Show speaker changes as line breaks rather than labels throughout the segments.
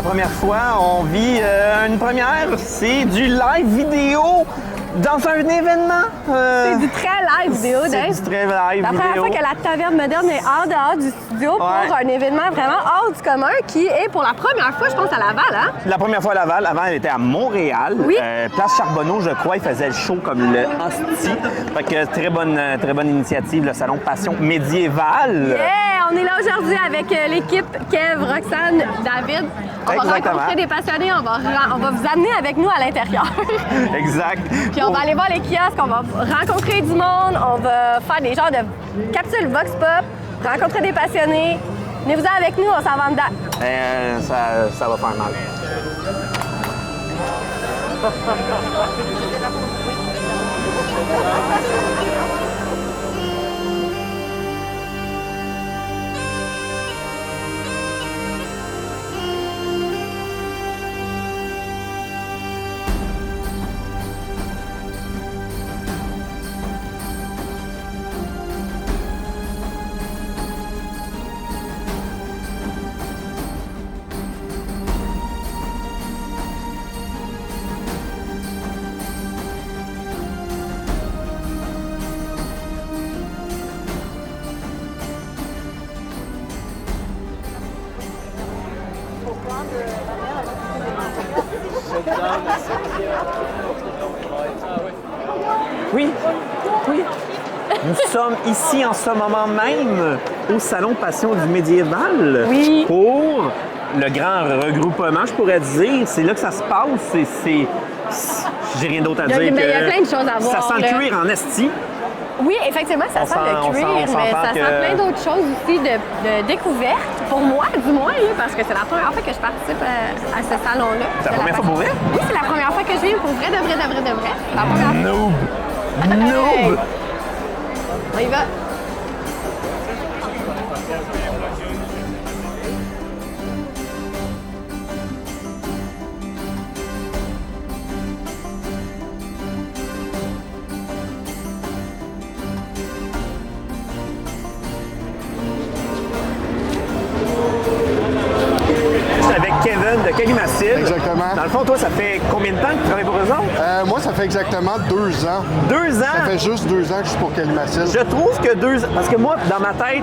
la première fois. On vit une première. C'est du live vidéo dans un événement.
C'est du très live vidéo, Dave.
C'est du très live
La première
vidéo.
fois que la taverne moderne est en dehors du studio pour un événement vraiment hors du commun qui est pour la première fois, je pense, à Laval, hein?
La première fois à Laval, avant elle était à Montréal.
Oui.
Place Charbonneau, je crois, il faisait le show comme le hostie. Fait que très bonne initiative, le salon Passion médiévale.
Yeah! On est là aujourd'hui avec l'équipe Kev, Roxane, David. On va
Exactement.
rencontrer des passionnés, on va vous amener avec nous à l'intérieur.
Exact.
Puis on va aller voir les kiosques, on va rencontrer du monde, on va faire des genres de capsules Vox Pop, rencontrer des passionnés. Venez-vous-en avec nous, on s'en va dedans.
Ça va faire mal. Oui, oui. Nous sommes ici en ce moment même au Salon Passion du médiéval.
Oui.
Pour le grand regroupement, je pourrais dire. C'est là que ça se passe. J'ai rien d'autre à dire.
Il y a plein de choses à voir.
Ça sent
là.
cuire en esti.
Oui, effectivement, ça sent le cuir,
on
mais
s'entend
ça
que-
sent plein d'autres choses aussi de découvertes, pour moi, du moins, là, parce que c'est la première fois que je participe à ce salon-là.
C'est la première fois pour vrai?
Oui, c'est la première fois que je viens pour vrai, de vrai. La première fois.
Noob!
Hey!
Noob!
On y va.
Je suis avec Kevin de Calimacil.
Exactement.
Dans le fond, toi, ça fait combien de temps que tu travailles pour eux autres?
Moi, ça fait exactement 2 ans.
2 ans!
Ça fait juste 2 ans que je suis pour Calimacil.
Je trouve que 2 ans. Parce que moi, dans ma tête,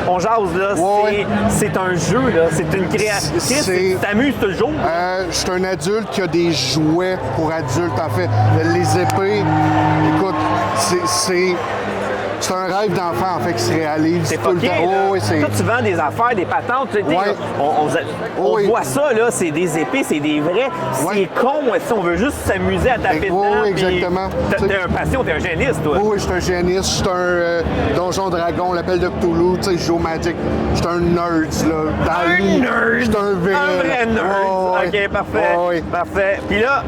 on jase, là.
Ouais.
C'est un jeu, là. C'est une création.
C'est-
Tu t'amuses toujours.
Je suis un adulte qui a des jouets pour adultes, en fait. Les épées, écoute, c'est un rêve d'enfant, en fait, qui se réalise
C'est
tout le
fucké,
temps.
là.
Oh, oui, c'est...
Toi, tu vends des affaires, des patentes. Tu sais,
Ouais.
on
Oui.
voit ça, là. C'est des épées, c'est des vrais.
Ouais.
C'est con, si on veut juste s'amuser à taper
Oui,
dedans.
oui,
puis
exactement.
T'es un passion, t'es un géniste, toi.
Oh, oui, je suis un géniste, je suis un Donjon Dragon, l'appel de Cthulhu, tu sais, je joue au Magic. Je suis un nerd, là. Dans la vie,
nerd!
Je suis un vrai
nerd!
Oh, oui.
OK, parfait.
Oh, oui.
Parfait. Puis là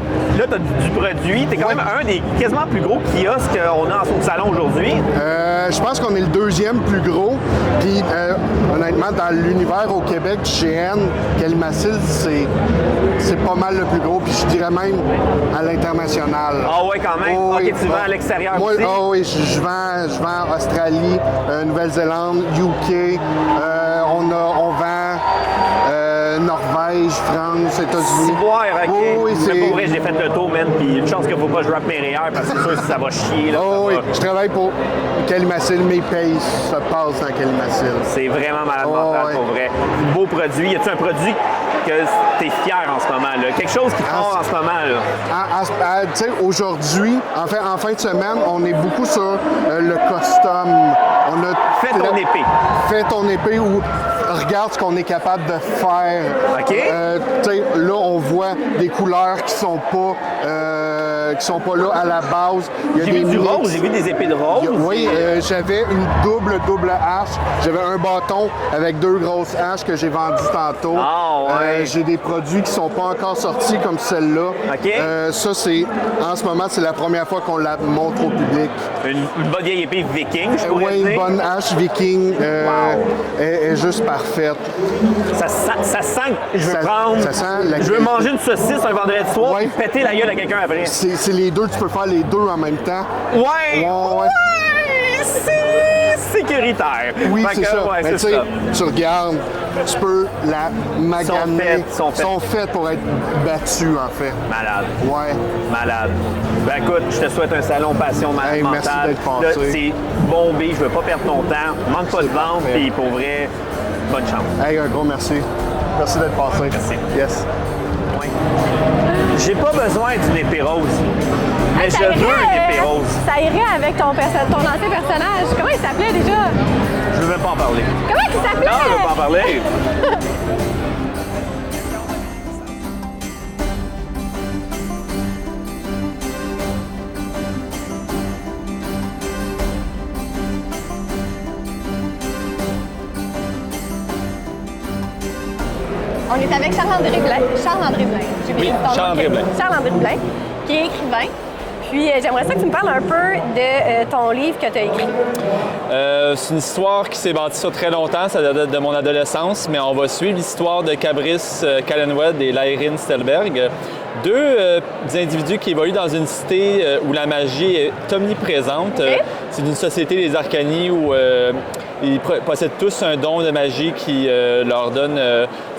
t'as du produit. T'es quand
Ouais.
même un des quasiment plus gros kiosques qu'on a au salon aujourd'hui.
Je pense qu'on est le 2e plus gros. Puis, honnêtement, dans l'univers au Québec, GN, Calimacil, c'est pas mal le plus gros. Puis, je dirais même à l'international.
Ah ouais, quand même.
Oh,
OK,
oui.
tu vends à l'extérieur
Moi,
aussi.
oh, oui, je vends Australie, Nouvelle-Zélande, UK. On vend Norvège, France, États-Unis.
Boire, OK.
Oh, oui,
Mais pour vrai, j'ai fait le tour, man. Puis une chance qu'il faut pas que je rappe mes rayures parce que c'est sûr que ça va chier. Là,
Oh,
ça
oui,
va-
je travaille pour Calimacil, mes payes se passent dans Calimacil.
C'est vraiment malade
Oh,
mental,
ouais.
pour vrai. Beau produit. Y a-tu un produit que t'es fier en ce moment, là? Quelque chose qui te rend en ce moment, là?
Tu sais, aujourd'hui, en fin de semaine, on est beaucoup sur le custom. On a
Fais ton épée.
Fais ton épée ou regarde ce qu'on est capable de faire.
OK.
Tu sais, là, on voit des couleurs qui sont pas là à la base. Il y a
J'ai vu
des
du
mix.
rose, j'ai vu des épées de rose.
Oui, j'avais une double hache. J'avais un bâton avec 2 grosses haches que j'ai vendues tantôt.
Ah, ouais.
J'ai des produits qui sont pas encore sortis comme celle-là.
OK.
Ça, en ce moment, c'est la première fois qu'on la montre au public.
Une bonne vieille épée viking, je pourrais
Oui, une
dire.
bonne hache viking. Est juste parfaite.
Ça sent que je veux
Ça-
prendre.
ça sent la
je veux
qualité.
manger une saucisse un vendredi soir
Ouais.
et péter la gueule à quelqu'un après.
C'est les deux, tu peux faire les deux en même temps.
Ouais!
Ouais.
c'est sécuritaire.
Oui,
Fait
c'est
que,
ça.
ouais,
Mais
c'est
tu sais,
ça.
tu regardes, tu peux la maganer.
Sont
faites pour être battues, en fait.
Malade.
Ouais.
Malade. Ben écoute, je te souhaite un salon passion
Hey, merci
mentale.
d'être passé.
Là, c'est bombé, je veux pas perdre ton temps. Manque pas de vente,
parfait.
puis pour vrai, bonne chance.
Hey, un gros merci. Merci d'être passé.
Merci.
Yes.
Ouais. J'ai pas besoin d'une épée rose, mais
Ça
je veux une épée
irait,
rose.
ça irait avec ton ancien personnage. Comment il s'appelait déjà?
Je veux même pas en parler.
Comment il s'appelait?
Non, je veux pas en parler.
On est avec Charles-André Blain. Charles-André Blain. J'ai oublié ton nom.
Charles-André Blain.
Charles-André Blain, qui est écrivain. Puis j'aimerais ça que tu me parles un peu de ton livre que tu as écrit.
C'est une histoire qui s'est bâtie sur très longtemps, ça date de mon adolescence, mais on va suivre l'histoire de Cabris Callenwed et Lairine Stelberg, deux individus qui évoluent dans une cité où la magie est omniprésente. C'est une société des Arcanies où ils possèdent tous un don de magie qui leur donne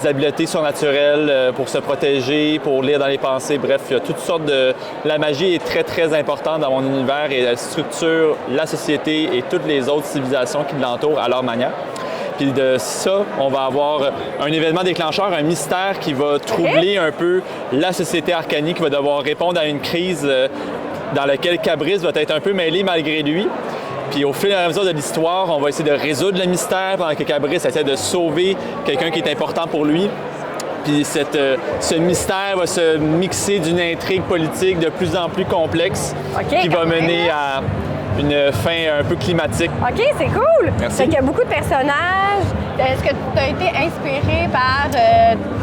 des habiletés surnaturelles pour se protéger, pour lire dans les pensées. Bref, il y a toutes sortes de... La magie est très, très importante dans mon univers et elle structure la société et toutes les autres civilisations qui l'entourent à leur manière. Puis de ça, on va avoir un événement déclencheur, un mystère qui va troubler un peu la société arcanie, qui va devoir répondre à une crise dans laquelle Cabris va être un peu mêlé malgré lui. Puis au fil et à mesure de l'histoire, on va essayer de résoudre le mystère pendant que Cabris essaie de sauver quelqu'un qui est important pour lui. Puis ce mystère va se mixer d'une intrigue politique de plus en plus complexe qui va mener à une fin un peu climatique.
OK, c'est cool!
Merci.
Fait qu'il y a beaucoup de personnages. Est-ce que tu as été inspiré par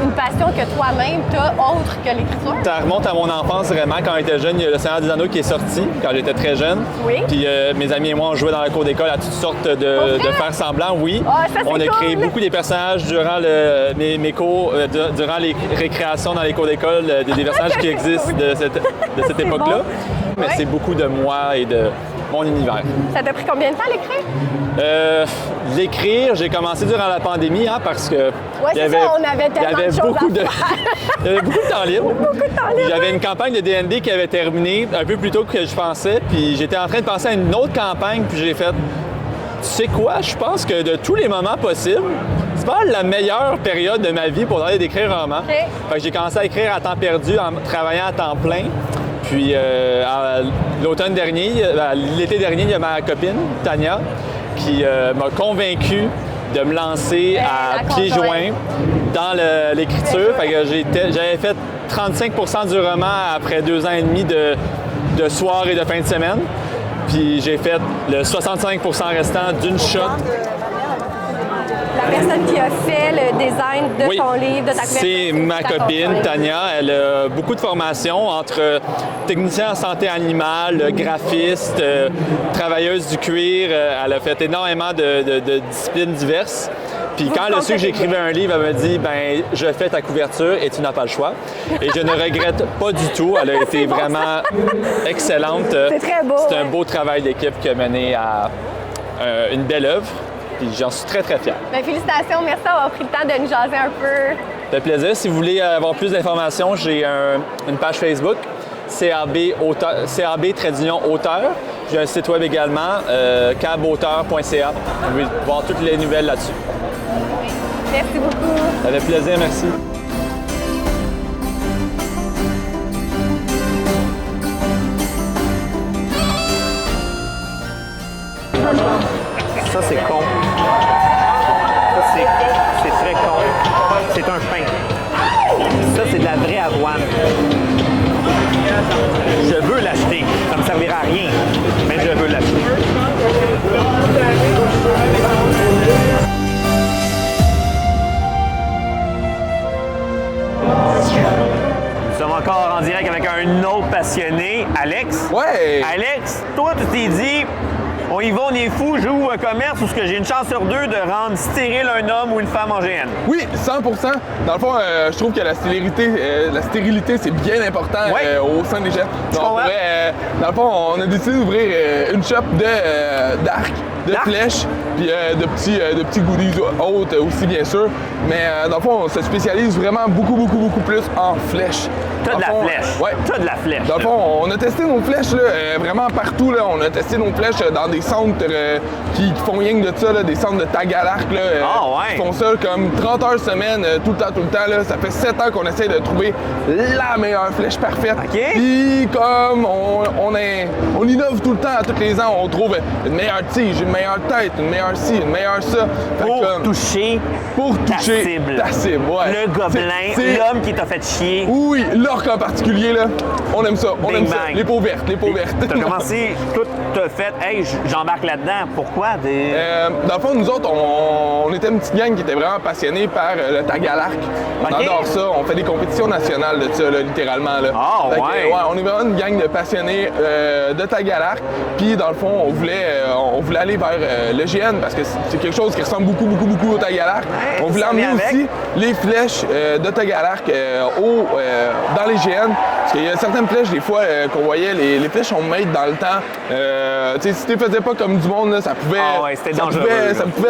une passion que toi-même tu as autre que l'écriture?
Ça remonte à mon enfance vraiment. Quand j'étais jeune, il y a le Seigneur des Anneaux qui est sorti quand j'étais très jeune.
Oui.
Puis mes amis et moi, on jouait dans la cour d'école à toutes sortes de faire semblant, oui.
Ah, ça, c'est
On a créé
cool.
beaucoup des personnages durant mes cours, durant les récréations dans les cours d'école, des personnages qui existent de cette époque-là.
bon.
Mais
Ouais.
c'est beaucoup de moi et de mon univers.
Ça t'a pris combien de temps à l'écrire?
L'écrire, j'ai commencé durant la pandémie, parce que
Ouais, c'est ça, on avait tellement de choses à faire.
il y avait beaucoup de temps libre.
Beaucoup de temps libre.
J'avais une campagne de D&D qui avait terminé un peu plus tôt que je pensais, puis j'étais en train de penser à une autre campagne, puis j'ai fait, tu sais quoi, je pense que de tous les moments possibles, c'est pas la meilleure période de ma vie pour aller d'écrire un roman.
OK.
Fait que j'ai commencé à écrire à temps perdu en travaillant à temps plein. Puis l'automne dernier, l'été dernier, il y a ma copine, Tania, qui m'a convaincu de me lancer à
la
pieds
conjointe.
joints dans l'écriture. Fait que j'avais fait 35% du roman après 2 ans et demi de soirs et de fin de semaine. Puis j'ai fait le 65% restant d'une shot.
La personne qui a fait le design de
Oui,
ton livre, de ta couverture.
c'est ma
ta
copine,
conjointe.
Tania. Elle a beaucoup de formations entre technicien en santé animale, graphiste, travailleuse du cuir. Elle a fait énormément de disciplines diverses. Puis quand elle a su que j'écrivais un livre, elle m'a dit, ben je fais ta couverture et tu n'as pas le choix. Et je ne regrette pas du tout. Elle a été vraiment excellente.
C'est très beau,
C'est un
ouais.
beau travail d'équipe qui a mené à une belle œuvre. Puis j'en suis très, très fier.
Ben, félicitations, merci d'avoir pris le temps de nous jaser un peu.
Ça fait plaisir. Si vous voulez avoir plus d'informations, j'ai une page Facebook, CAB-auteur. J'ai un site web également, cabauteur.ca. Vous pouvez voir toutes les nouvelles là-dessus.
Merci beaucoup.
Ça fait plaisir, merci.
Ça, c'est con. Ça, c'est très con. C'est un pain. Ça, c'est de la vraie avoine. Je veux l'acheter. Ça me servira à rien, mais je veux l'acheter. Nous sommes encore en direct avec un autre passionné, Alex.
Ouais!
Alex, toi, tu t'es dit, On y va, on est fou, j'ouvre un commerce où j'ai une chance sur 2 de rendre stérile un homme ou une femme en GN.
Oui, 100%. Dans le fond, je trouve que la stérilité, c'est bien important au sein des GN. Donc, dans le fond, on a décidé d'ouvrir une shop d'arc, de flèches, puis de petits goodies autres aussi, bien sûr. Mais dans le fond, on se spécialise vraiment beaucoup plus en flèches.
T'as de la flèche.
Ouais.
T'as de la flèche.
Dans le fond, on a testé nos flèches là, vraiment partout. Là. On a testé nos flèches dans des centres qui font rien que de ça, là, des centres de tag à l'arc. Qui font ça comme 30 heures semaine, tout le temps. Là. Ça fait 7 ans qu'on essaie de trouver la meilleure flèche parfaite. Puis comme on innove tout le temps, tous les ans, on trouve une meilleure tige, une meilleure tête, une meilleure ci, une meilleure ça.
Pour toucher ta cible.
Ouais.
Le gobelin, l'homme qui t'a fait chier.
Oui, l'orque en particulier, là, on aime ça. On aime ça. Les peaux vertes.
T'as commencé, tout t'as fait, hey, j'embarque là-dedans. Pourquoi?
Dans le fond, nous autres, on était une petite gang qui était vraiment passionnée par le tag à l'arc. On adore ça. On fait des compétitions nationales de ça, là, littéralement. Là. On est vraiment une gang de passionnés de tag à l'arc. Puis, dans le fond, on voulait aller vers le GN parce que c'est quelque chose qui ressemble beaucoup au tag à l'arc. On voulait emmener aussi les flèches de tag à l'arc dans les GN. Parce qu'il y a certaines flèches, des fois, qu'on voyait, les flèches sont made dans le temps. Si tu les faisais pas comme du monde, là, ça pouvait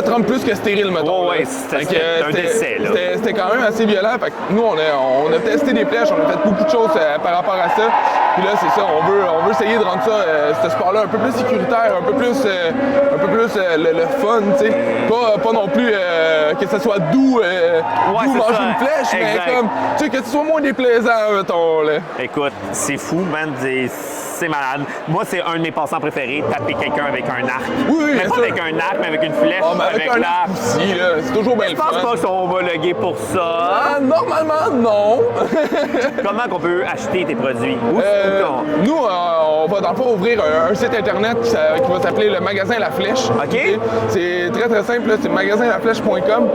te rendre plus que stérile, mettons.
C'était un décès.
C'était quand même assez violent. Fait que nous, on a testé des flèches, on a fait beaucoup de choses par rapport à ça. Puis là, c'est ça, on veut essayer de rendre ça, ce sport-là, un peu plus sécuritaire, un peu plus le fun, tu sais. Pas non plus que ça soit doux manger une flèche, mais comme, tu sais, que ce soit moins déplaisant, mettons, là.
Écoute, c'est fou, man. C'est malade. Moi, c'est un de mes passe-temps préférés, taper quelqu'un avec un arc.
Oui,
mais pas avec un arc, mais avec une flèche.
Avec un arc aussi, là. C'est toujours bien le fun.
Je pense pas qu'ils sont homologués pour ça.
Normalement, non.
Comment qu'on peut acheter tes produits?
Nous, on va dans le fond ouvrir un site internet qui va s'appeler le magasin La Flèche.
OK.
C'est très simple, c'est magasinlaflèche.com.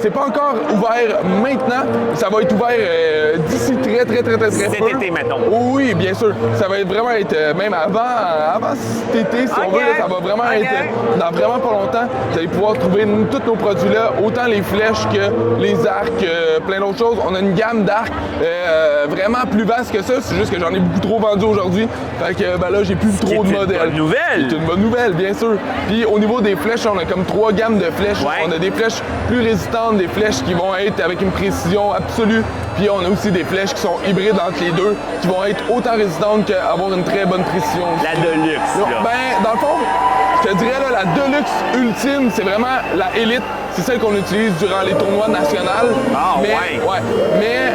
C'est pas encore ouvert maintenant, ça va être ouvert d'ici très peu.
Cet été, mettons.
Oui, bien sûr. Ça va vraiment être, même avant cet été, si on veut, là, ça va vraiment être dans vraiment pas longtemps. Vous allez pouvoir trouver tous nos produits-là, autant les flèches que les arcs, plein d'autres choses. On a une gamme d'arcs vraiment plus vaste que ça, c'est juste que j'en ai beaucoup trop vendu aujourd'hui. Fait que là, j'ai plus trop de modèles.
C'est une bonne nouvelle!
C'est une bonne nouvelle, bien sûr. Puis au niveau des flèches, on a comme 3 gammes de flèches.
Ouais.
On a des flèches plus résistantes, des flèches qui vont être avec une précision absolue. Puis on a aussi des flèches qui sont hybrides entre les deux, qui vont être autant résistantes qu'avoir une très bonne précision.
La Deluxe, là.
Ben, dans le fond, je te dirais, là, la Deluxe ultime, c'est vraiment la élite. C'est celle qu'on utilise durant les tournois nationaux. Mais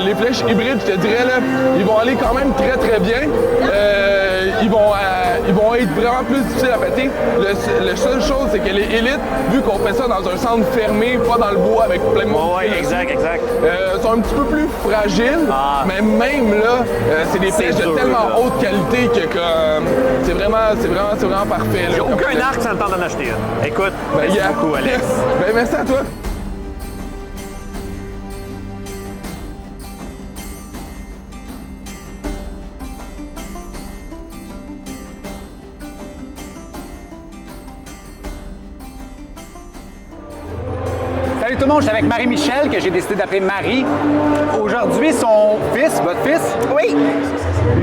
les flèches hybrides, je te dirais, là, ils vont aller quand même très bien. Ils vont être vraiment plus difficiles à péter. La seule chose, c'est que les élites, vu qu'on fait ça dans un centre fermé, pas dans le bois avec plein de monde,
exact.
sont un petit peu plus fragiles. Mais même là, c'est des flèches de tellement haute qualité que c'est vraiment parfait.
J'ai aucun arc sans le temps d'en acheter un. Écoute, merci beaucoup, Alex.
Merci à toi.
Salut tout le monde, je suis avec Marie-Michel, que j'ai décidé d'appeler Marie. Aujourd'hui, son fils, votre fils,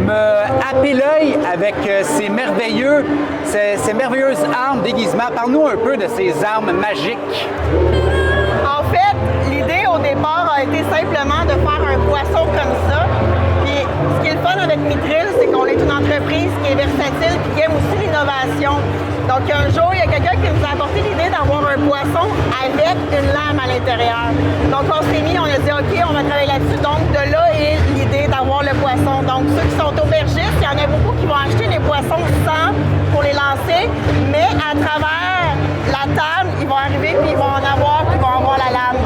me happé l'œil avec ces merveilleuses armes déguisement. Parle-nous un peu de ces armes magiques.
En fait, l'idée au départ a été simplement de faire un poisson comme ça. Puis, ce qui est le fun avec Mithril, c'est qu'on est une entreprise qui est versatile et qui aime aussi l'innovation. Donc, un jour, il y a quelqu'un qui nous a apporté l'idée d'avoir un poisson avec une lame à l'intérieur. Donc, on s'est mis, on a dit, OK, on va travailler là-dessus. Donc, de là est l'idée d'avoir le poisson. Donc, ceux qui sont aubergistes, il y en a beaucoup qui vont acheter les poissons sans pour les lancer, mais à travers la table, ils vont arriver puis ils vont en avoir, puis ils vont avoir la lame.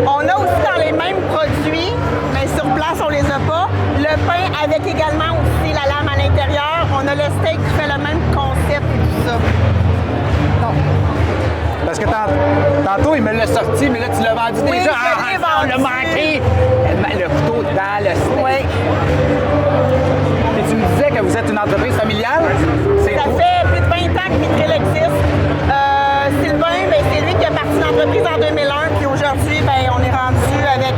On a aussi dans les mêmes produits, mais sur place, on les a pas, le pain avec également aussi la lame à l'intérieur. On a le steak qui fait le même concept et tout ça. Donc.
Parce que tantôt, il me l'a sorti, mais là, tu l'as vendu déjà. On l'a manqué. Le couteau dans le steak.
Oui.
Et tu me disais que vous êtes une entreprise familiale.
Ça fait plus de 20 ans aujourd'hui, ben, on est rendu avec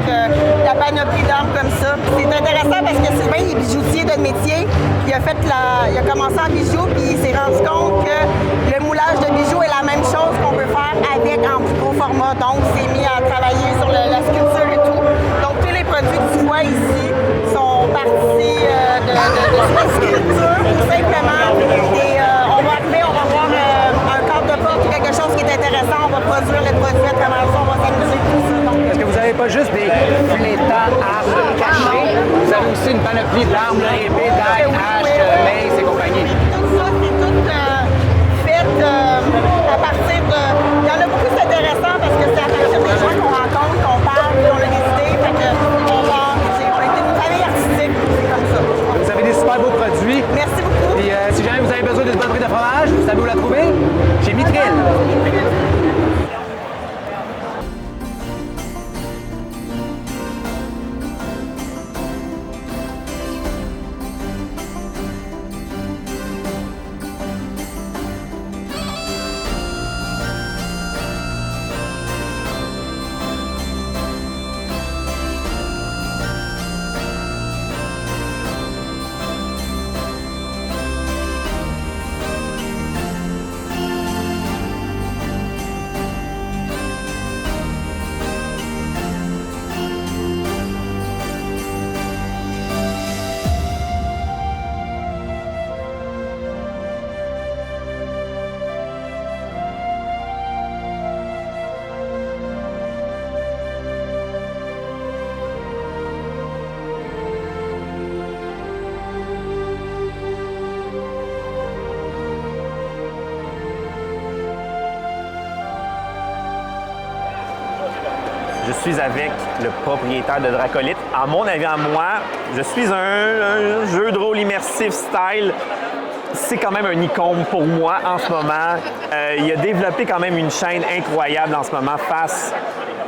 la panoplie d'armes comme ça. C'est intéressant parce que Sylvain il est bijoutier de métier. Il a commencé en bijoux puis il s'est rendu compte que le moulage de bijoux est la même chose qu'on peut faire avec en plus gros format. Donc, il s'est mis à travailler sur la sculpture et tout. Donc, tous les produits que tu vois ici sont partis de cette sculpture, tout simplement. Et on va arriver, on va voir un cadre de porte ou quelque chose qui est intéressant. On va produire le produit à travers ça, on va s'amuser tout ça.
Est-ce que vous n'avez pas juste des flétants armes cachés? Vous avez aussi une panoplie d'armes, épées, dagues, haches, maces et compagnie.
Tout ça, c'est tout fait à partir de... Il y en a beaucoup, c'est intéressant parce que c'est à partir des gens qu'on rencontre, qu'on parle, qu'on a des idées. Fait que on va... On a été une famille artistique, c'est comme ça.
Vous avez des super beaux produits.
Merci beaucoup.
Puis si jamais vous avez besoin d'une bonne brie de fromage, vous savez où la trouver? Chez Mitril.
Je suis avec le propriétaire de Dracolite. À mon avis, à moi, je suis un jeu de rôle immersif style. C'est quand même un icône pour moi en ce moment. Il a développé quand même une chaîne incroyable en ce moment face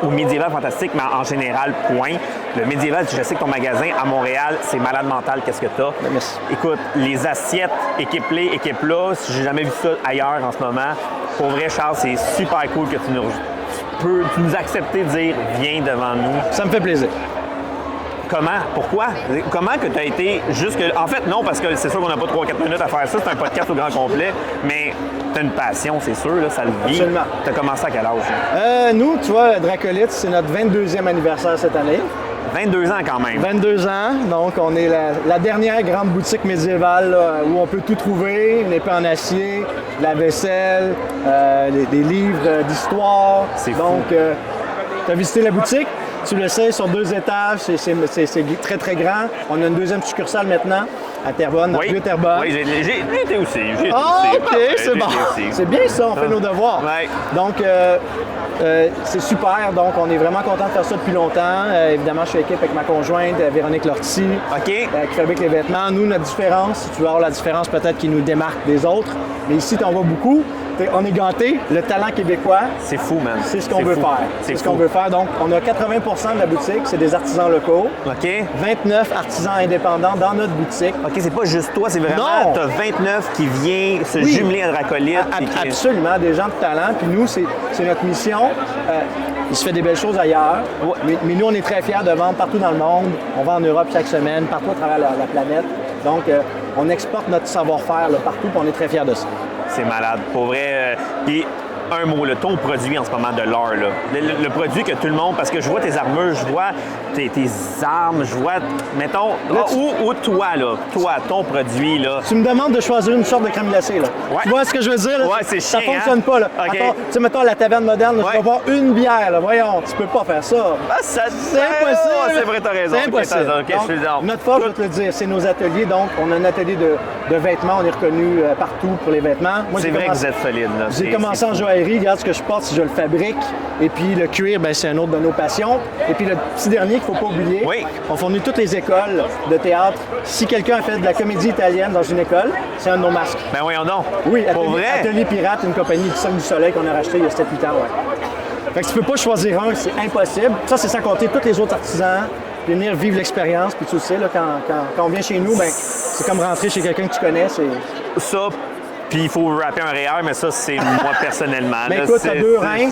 au médiéval fantastique, mais en général, point. Le médiéval, je sais que ton magasin à Montréal, c'est malade mental, qu'est-ce que t'as?
Merci.
Écoute, les assiettes, équipe-les, équipe-là, j'ai jamais vu ça ailleurs en ce moment. Pour vrai, Charles, c'est super cool que tu nous accepter de dire « Viens devant nous ».
Ça me fait plaisir.
Comment? Pourquoi? Comment que tu as été jusque... En fait, non, parce que c'est sûr qu'on n'a pas 3-4 minutes à faire ça. C'est un podcast au grand complet. Mais tu as une passion, c'est sûr, là, ça le vit.
Absolument.
Tu as commencé à quel âge?
Nous, tu vois, Dracolite, c'est notre 22e anniversaire cette année.
22 ans quand même.
22 ans, donc on est la dernière grande boutique médiévale là, où on peut tout trouver, une épée en acier, de la vaisselle, des livres d'histoire.
C'est fou.
Donc, tu as visité la boutique, tu le sais, sur 2 étages, c'est très très grand. On a une deuxième succursale maintenant à Terrebonne, dans le Terrebonne.
Oui, j'ai été aussi.
OK, c'est bon. C'est bien ça, on fait nos devoirs.
Ouais.
Donc, c'est super. Donc, on est vraiment content de faire ça depuis longtemps. Évidemment, je suis équipe avec ma conjointe, Véronique Lortie, qui fabrique les vêtements. Nous, notre différence, si tu veux avoir la différence peut-être qui nous démarque des autres, mais ici, tu en vois beaucoup. On est ganté, le talent québécois.
C'est fou, man.
C'est ce qu'on veut faire. C'est ce qu'on veut faire. Donc, on a 80% de la boutique, c'est des artisans locaux.
OK.
29 artisans indépendants dans notre boutique.
OK, c'est pas juste toi, c'est vraiment, tu as 29 qui vient se jumeler à Dracolite.
Absolument, des gens de talent. Puis nous, c'est notre mission. Il se fait des belles choses ailleurs, mais nous, on est très fiers de vendre partout dans le monde. On va en Europe chaque semaine, partout à travers la planète. Donc, on exporte notre savoir-faire là, partout, puis on est très fiers de ça.
C'est malade. Pour vrai, puis un mot, ton produit en ce moment de l'art, là. Le produit que tout le monde, parce que je vois tes armures, je vois tes armes, je vois, mettons, ou toi, là, ton produit, là.
Tu me demandes de choisir une sorte de crème glacée, là.
Ouais.
Tu vois ce que je veux dire? Là?
Ouais, c'est
ça
chiant,
fonctionne pas, là.
OK.
Attends, tu sais, mettons, à la taverne moderne, là, tu vas boire une bière, là. Voyons, tu peux pas faire ça.
C'est
impossible.
C'est vrai, t'as raison.
C'est impossible.
OK, je suis d'accord.
Notre force, je vais te le dire, c'est nos ateliers. Donc, on a un atelier de vêtements. On est reconnu partout pour les vêtements. Moi,
c'est vrai que vous êtes solide, là.
J'ai commencé en joaillerie. Regarde ce que je porte si je le fabrique. Et puis, le cuir, ben, c'est un autre de nos passions. Et puis, le petit dernier qu'il ne faut pas oublier, on fournit toutes les écoles de théâtre. Si quelqu'un a fait de la comédie italienne dans une école, c'est un de nos masques.
Ben voyons donc.
Oui,
pour vrai?
Atelier Pirate, une compagnie du Cirque du Soleil qu'on a racheté il y a 7-8 ans. Ouais. Fait que tu peux pas choisir un, c'est impossible. Ça, c'est sans compter tous les autres artisans, venir vivre l'expérience. Puis tu le sais, là, quand on vient chez nous, ben, c'est comme rentrer chez quelqu'un que tu connais.
Ça, Puis il faut rapper un REER, mais ça, c'est moi personnellement.
Mais
là,
écoute, t'as 2 reins.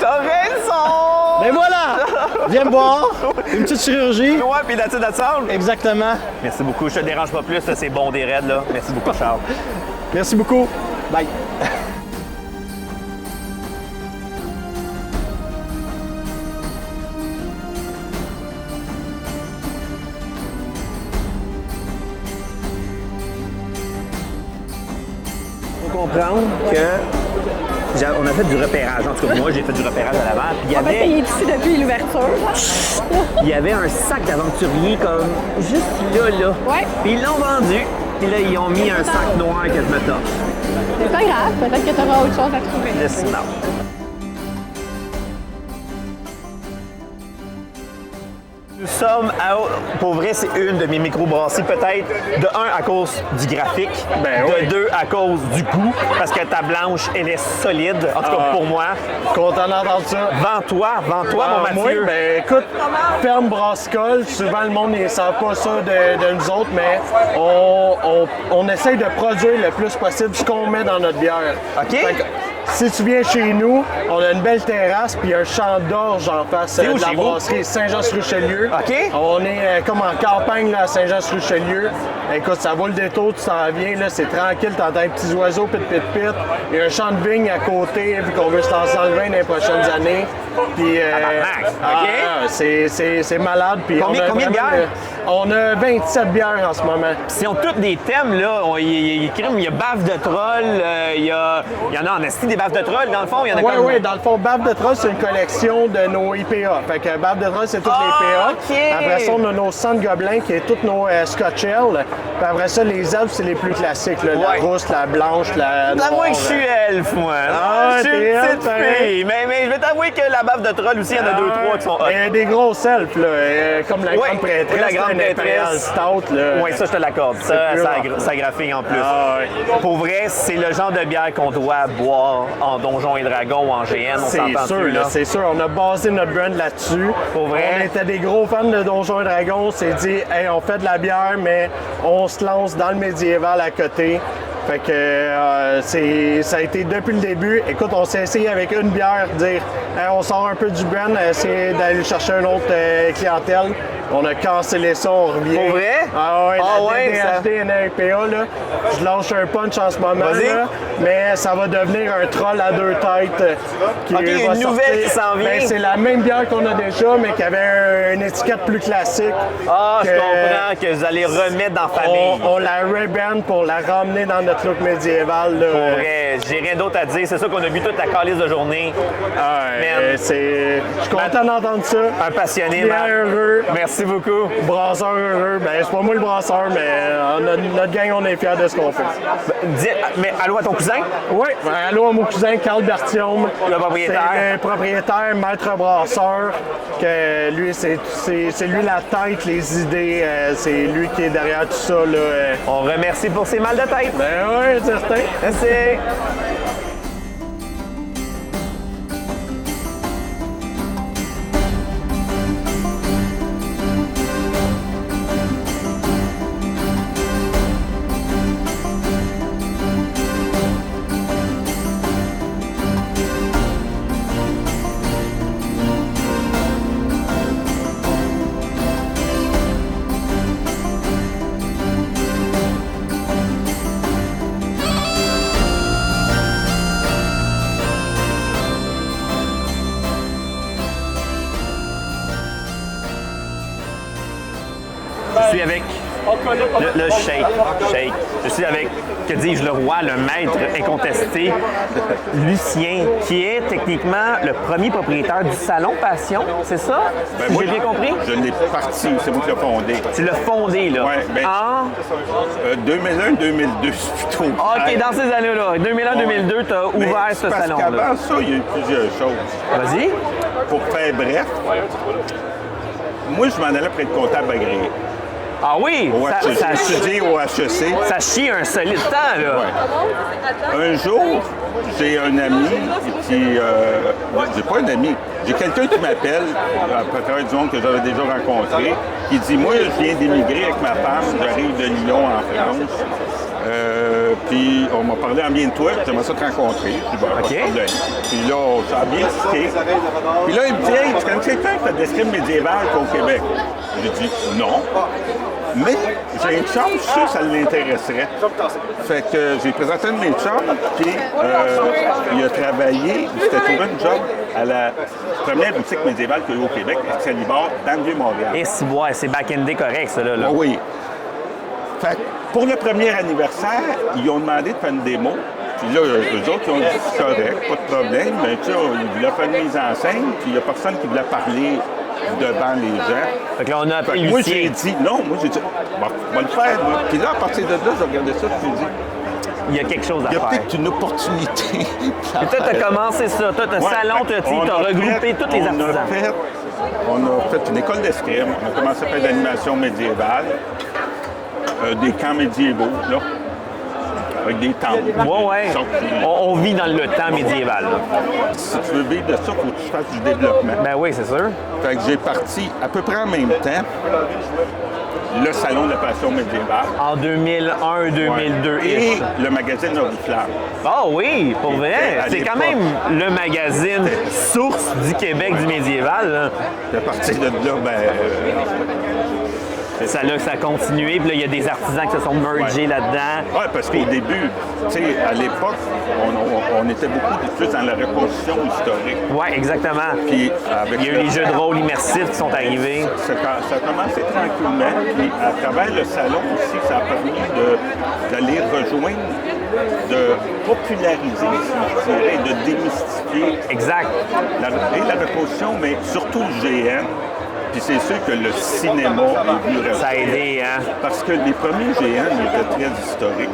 T'as raison!
Mais voilà! Viens me voir. Une petite chirurgie.
Ouais, puis that's all.
Exactement.
Merci beaucoup. Je te dérange pas plus, là, c'est bon des raids, là. Merci beaucoup, Charles.
Merci beaucoup. Bye.
Faut comprendre que on a fait du repérage. En tout cas, moi, j'ai fait du repérage à l'avant. Puis il y
En fait,
avait...
il est ici depuis l'ouverture.
Il y avait un sac d'aventurier comme juste là.
Ouais.
Puis ils l'ont vendu. Puis là, ils ont mis un sac noir que je me torche.
C'est pas grave, peut-être que tu auras autre chose à trouver.
Laisse moi. Nous sommes pour vrai, c'est une de mes microbrasseries, peut-être de 1 à cause du graphique, de 2 à cause du goût, parce que ta blanche, elle est solide, en tout cas pour moi.
Content d'entendre ça.
Vends-toi, mon Mathieu.
Moi, ben écoute, ferme brassicole, souvent le monde ne sait pas ça de nous autres, mais on essaye de produire le plus possible ce qu'on met dans notre bière.
OK.
Fait que, si tu viens chez nous, on a une belle terrasse puis un champ d'orge en face de la brasserie Saint-Jean-sur-Richelieu.
OK.
On est comme en campagne là, à Saint-Jean-sur-Richelieu. Écoute, ça vaut le détour, tu t'en viens, là, c'est tranquille, t'entends les petits oiseaux, pit. Il y a un champ de vigne à côté, vu qu'on veut se lancer dans le vin dans les prochaines années. Puis, c'est malade. Puis
Combien de bières?
On a 27 bières en ce moment.
Ils ont tous des thèmes, là. Il y a baffe de troll, il y en a en esti des baffes de troll, dans le fond. Il y en a
Oui, dans le fond, baffe de troll, c'est une collection de nos IPA. Fait que baffe de troll, c'est toutes les IPA.
OK.
Après ça, on a nos Sang Gobelin, qui est toutes nos Scotch Ale. Puis après ça, les elfes, c'est les plus classiques. Là, la rousse, la blanche, la noire.
T'avoues que je suis elfe, moi.
Ah,
je suis
t'es
une petite
elfe,
fille. Mais je vais t'avouer que la baffe de troll aussi, il y en a 2-3 qui sont hot.
Il y a des grosses elfes, là, comme la grande prêtresse.
La grande
Imperial Stout. Là.
Oui, ça, je te l'accorde. Ça graphine en plus.
Ah, ouais.
Pour vrai, c'est le genre de bière qu'on doit boire en Donjons et Dragons ou en GN. On s'entend
sûr,
plus, là.
c'est sûr. On a basé notre brand là-dessus.
Pour vrai.
On était des gros fans de Donjons et Dragons. On s'est dit, hey, on fait de la bière, mais on se lance dans le médiéval à côté. Fait que ça a été depuis le début. Écoute, on s'est essayé avec une bière, dire hey, on sort un peu du brand, essayer d'aller chercher une autre clientèle. On a cancellé ça, on revient.
Pour vrai?
Ah ouais,
ça...
DDHD NRPA, là. Je lâche un punch en ce moment, là, mais ça va devenir un troll à 2 têtes qui va
une nouvelle qui s'en vient.
Ben, c'est la même bière qu'on a déjà, mais qui avait une étiquette plus classique.
Ah, je comprends que vous allez remettre dans la famille.
On la rebrand pour la ramener dans notre look médiéval. Là.
Pour vrai, j'ai rien d'autre à dire. C'est ça qu'on a bu toute la calice de journée.
Je suis content d'entendre ça.
Un passionné,
bien heureux.
Merci beaucoup.
Brasseur heureux. Ben, c'est pas moi le brasseur, mais notre gang, on est fiers de ce qu'on fait.
Mais allô à ton cousin?
Oui, allô à mon cousin Carl Bertium.
Le propriétaire.
C'est le propriétaire, maître brasseur. Que lui, c'est lui la tête, les idées. C'est lui qui est derrière tout ça. Là.
On remercie pour ses mal de tête.
Ben oui, certain.
Merci. Je suis avec le Shake. Je suis avec, que dis-je, le roi, le maître incontesté, Lucien, qui est techniquement le premier propriétaire du Salon Passion, c'est ça?
Ben,
si
moi,
j'ai bien compris?
Je l'ai parti, c'est moi qui l'ai fondé.
Tu l'as fondé, là?
Oui, en 2001-2002, c'est plutôt.
OK, dans ces années-là, 2001-2002, tu as ouvert ce salon-là.
Avant ça, il y a eu plusieurs choses.
Vas-y.
Pour faire bref, moi, je m'en allais pour être comptable agréé.
Ah oui?
Ça étudié au HEC.
Ça chie un solide temps, là.
Ouais. Un jour, j'ai un ami qui... j'ai pas un ami. J'ai quelqu'un qui m'appelle, à travers du monde que j'avais déjà rencontré, qui dit « Moi, je viens d'émigrer avec ma femme, j'arrive de Lyon, en France. Puis on m'a parlé en bien de toi, j'aimerais ça te rencontrer. Je dis, bon, pas de problème. Puis là, ça a bien cité. Puis là, il me dit, hey, tu connais quelqu'un qui fait de l'escrime médiévale au Québec? J'ai dit, non. Mais j'ai une chance, je suis sûr que ça l'intéresserait. Fait que j'ai présenté un de mes chums, puis il a travaillé, il s'était trouvé une job à la première boutique médiévale qu'il y a eu au Québec, Excalibur, dans le Vieux-Montréal.
Et si, ouais, c'est back in day correct, ça, là.
Oui. Fait que pour le premier anniversaire, ils ont demandé de faire une démo. Puis là, eux autres, ils ont dit c'est correct, pas de problème. Mais tu sais, ils voulaient faire une mise en scène, puis il n'y a personne qui voulait parler devant les gens.
Fait que là, on a appelé
Lucien. Moi, j'ai dit, non, moi, j'ai dit, bon, on va le faire, moi. Puis là, à partir de là, j'ai regardé ça, je me suis dit,
il y a quelque chose à faire.
Il y a peut-être une opportunité.
Et toi, tu as commencé ça. Toi, tu as un salon, tu as regroupé tous les artisans.
On a fait une école d'escrime. On a commencé à faire de l'animation médiévale, des camps médiévaux, là, avec des temples.
Ouais. On vit dans le temps médiéval. Là.
Si tu veux vivre de ça, il faut que tu fasses du développement.
Ben oui, c'est sûr.
Fait que j'ai parti à peu près en même temps le Salon de la Passion médiévale.
En 2001-2002.
Et le magazine Oriflamme.
Ah oui, pour vrai. C'est quand même le magazine source du Québec du médiéval. Là.
À partir de là,
ça a continué, puis là, il y a des artisans qui se sont mergés là-dedans.
Oui, parce qu'au début, tu sais, à l'époque, on était beaucoup plus dans la reconstitution historique.
Oui, exactement.
Puis avec
il y a eu les jeux de rôle immersifs qui sont arrivés.
Ça a commencé tranquillement, puis à travers le salon aussi, ça a permis d'aller rejoindre, de populariser, si je dirais, de démystifier.
Exact.
La reconstitution, mais surtout le GN. Puis c'est sûr que le cinéma est venu
ça a aidé, hein?
Parce que les premiers GN étaient très historiques.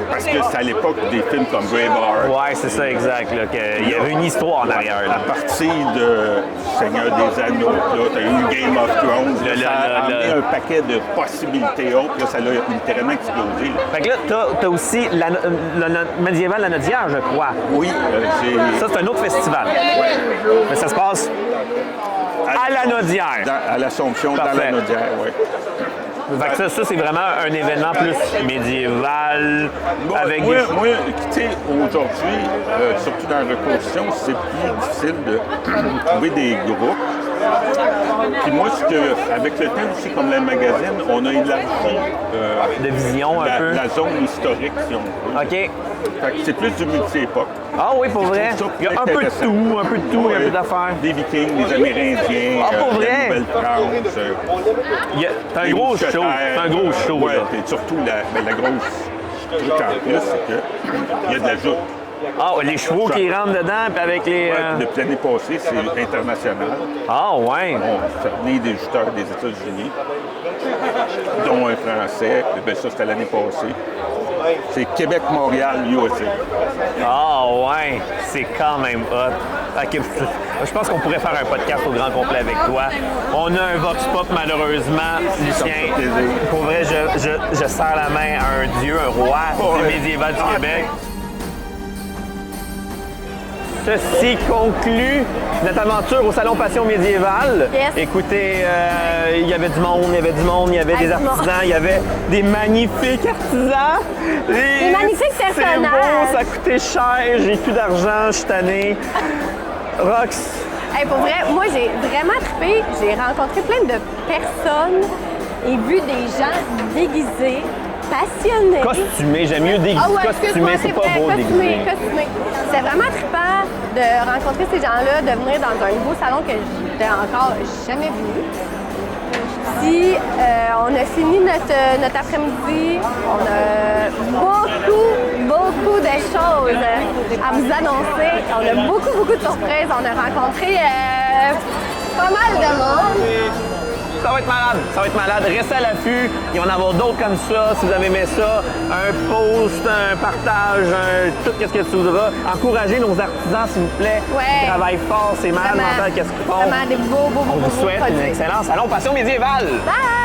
Parce que c'est à l'époque des films comme Braveheart.
Ouais, c'est ça, exact. Il y avait une histoire en arrière. Là.
À partir de Seigneur des Anneaux, tu as eu Game of Thrones. Ça a amené un paquet de possibilités autres. Là, ça a littéralement explosé. Là.
Fait que là, tu as aussi le médiéval La Nodière, je crois.
Oui,
ça, c'est un autre festival.
Oui.
Mais ça se passe à La Nodière.
À l'Assomption, dans La Nodière, oui.
Fait que ça c'est vraiment un événement plus médiéval.
Moi, tu sais, aujourd'hui, surtout dans la reconstruction, c'est plus difficile de trouver des groupes. Puis moi, avec le temps aussi, comme le magazine, on a élargi
de vision un peu.
La zone historique, si on veut.
OK.
Fait que c'est plus du multi-époque.
Ah oui, pour vrai? Il y a un peu de tout, un peu d'affaires.
Des Vikings, des Amérindiens,
pour vrai?
la Nouvelle-France.
C'est un gros show. C'est un gros show.
Oui, et surtout la grosse truc en plus, c'est qu'il y a de la joute.
Ah, les chevaux qui rentrent dedans, puis avec les...
Depuis l'année passée, c'est international.
Ah, ouais.
On fait venir des juteurs des États-Unis, dont un Français. Bien, ça, c'était l'année passée. C'est Québec-Montréal, USA.
Ah, ouais. C'est quand même hot. Okay. Je pense qu'on pourrait faire un podcast au grand complet avec toi. On a un Vox Pop, malheureusement, Lucien. Pour vrai, je serre la main à un dieu, un roi du médiéval du Québec. Ceci conclut notre aventure au Salon Passion médiévale.
Yes.
Écoutez, il y avait du monde, il y avait des artisans, il y avait des magnifiques artisans.
Des magnifiques personnages.
C'est beau, ça a coûté cher, j'ai plus d'argent, je suis tanné. Rox.
Hey, pour vrai, moi, j'ai vraiment trippé. J'ai rencontré plein de personnes et vu des gens déguisés, passionnés.
Costumé, j'aime mieux déguisé. Costumé, c'est pas beau déguisé.
Costumé. C'est vraiment trippant de rencontrer ces gens-là, de venir dans un nouveau salon que j'étais encore jamais venu. Puis, on a fini notre après-midi. On a beaucoup de choses à vous annoncer. On a beaucoup de surprises. On a rencontré pas mal de monde.
Ça va être malade. Restez à l'affût. Il va y en avoir d'autres comme ça. Si vous avez aimé ça, un post, un partage, tout ce que tu voudras. Encouragez nos artisans, s'il vous plaît.
Ouais.
Ils travaillent fort, c'est malade mental, qu'est-ce qu'ils font.
Vraiment des beaux
On vous souhaite
produits.
une excellente Salon Passion médiévale.
Bye!